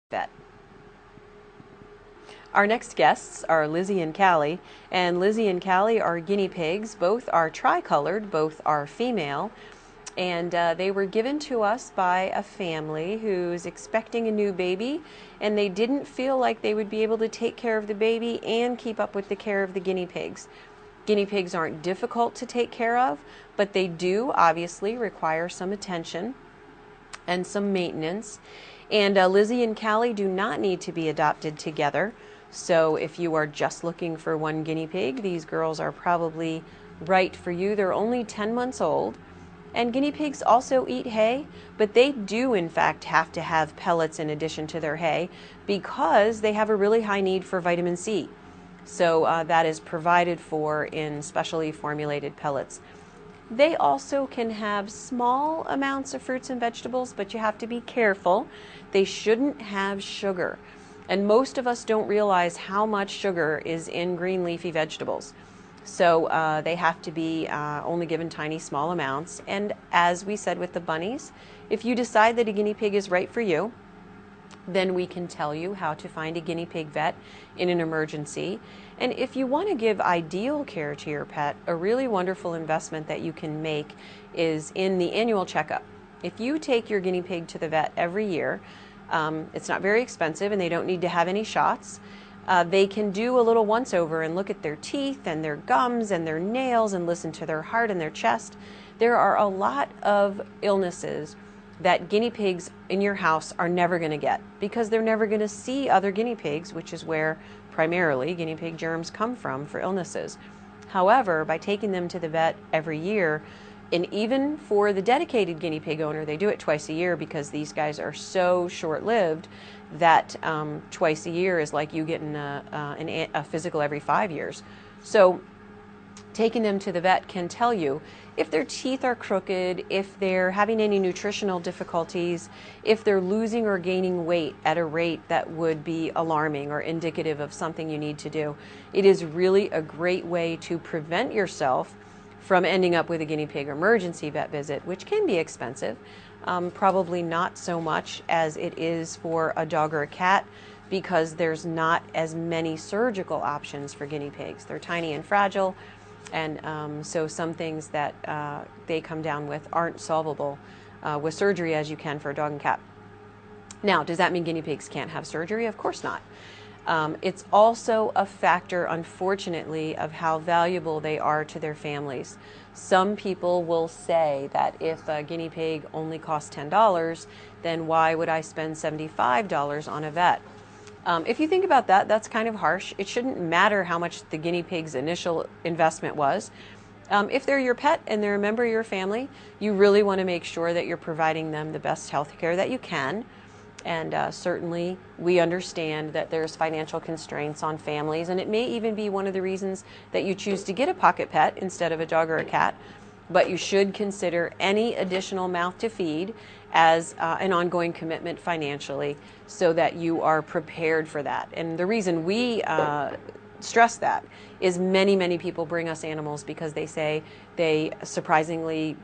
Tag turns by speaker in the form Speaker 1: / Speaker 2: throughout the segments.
Speaker 1: vet. Our next guests are Lizzie and Callie, and Lizzie and Callie are guinea pigs. Both are tricolored, both are female, and they were given to us by a family who's expecting a new baby, and they didn't feel like they would be able to take care of the baby and keep up with the care of the guinea pigs. Guinea pigs aren't difficult to take care of, but they do obviously require some attention and some maintenance. And Lizzie and Callie do not need to be adopted together. So if you are just looking for one guinea pig, these girls are probably right for you. They're only 10 months old. And guinea pigs also eat hay, but they do in fact have to have pellets in addition to their hay because they have a really high need for vitamin C. So that is provided for in specially formulated pellets. They also can have small amounts of fruits and vegetables, but you have to be careful. They shouldn't have sugar. And most of us don't realize how much sugar is in green leafy vegetables. So they have to be only given tiny, small amounts. And as we said with the bunnies, if you decide that a guinea pig is right for you, then we can tell you how to find a guinea pig vet in an emergency. And if you want to give ideal care to your pet, a really wonderful investment that you can make is in the annual checkup. If you take your guinea pig to the vet every year, it's not very expensive and they don't need to have any shots. They can do a little once over and look at their teeth and their gums and their nails and listen to their heart and their chest. There are a lot of illnesses that guinea pigs in your house are never going to get because they're never going to see other guinea pigs, which is where primarily guinea pig germs come from for illnesses. However, by taking them to the vet every year, and even for the dedicated guinea pig owner, they do it twice a year because these guys are so short-lived that twice a year is like you getting a physical every 5 years. So taking them to the vet can tell you if their teeth are crooked, if they're having any nutritional difficulties, if they're losing or gaining weight at a rate that would be alarming or indicative of something you need to do. It is really a great way to prevent yourself from ending up with a guinea pig emergency vet visit, which can be expensive. Probably not so much as it is for a dog or a cat because there's not as many surgical options for guinea pigs. They're tiny and fragile. And so some things that they come down with aren't solvable with surgery as you can for a dog and cat. Now, does that mean guinea pigs can't have surgery? Of course not. It's also a factor, unfortunately, of how valuable they are to their families. Some people will say that if a guinea pig only costs $10, then why would I spend $75 on a vet? If you think about that, that's kind of harsh. It shouldn't matter how much the guinea pig's initial investment was. If they're your pet and they're a member of your family, you really want to make sure that you're providing them the best health care that you can. And certainly we understand that there's financial constraints on families, and it may even be one of the reasons that you choose to get a pocket pet instead of a dog or a cat. But you should consider any additional mouth to feed as an ongoing commitment financially so that you are prepared for that. And the reason we stress that is many people bring us animals because they say they surprisingly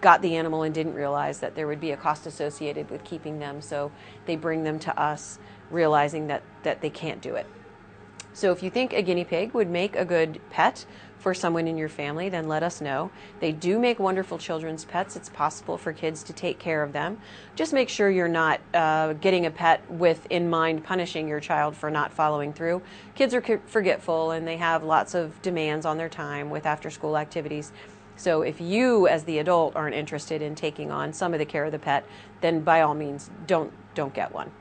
Speaker 1: got the animal and didn't realize that there would be a cost associated with keeping them. So they bring them to us realizing that they can't do it. So if you think a guinea pig would make a good pet for someone in your family, then let us know. They do make wonderful children's pets. It's possible for kids to take care of them. Just make sure you're not getting a pet with in mind punishing your child for not following through. Kids are forgetful and they have lots of demands on their time with after-school activities. So if you as the adult aren't interested in taking on some of the care of the pet, then by all means don't get one.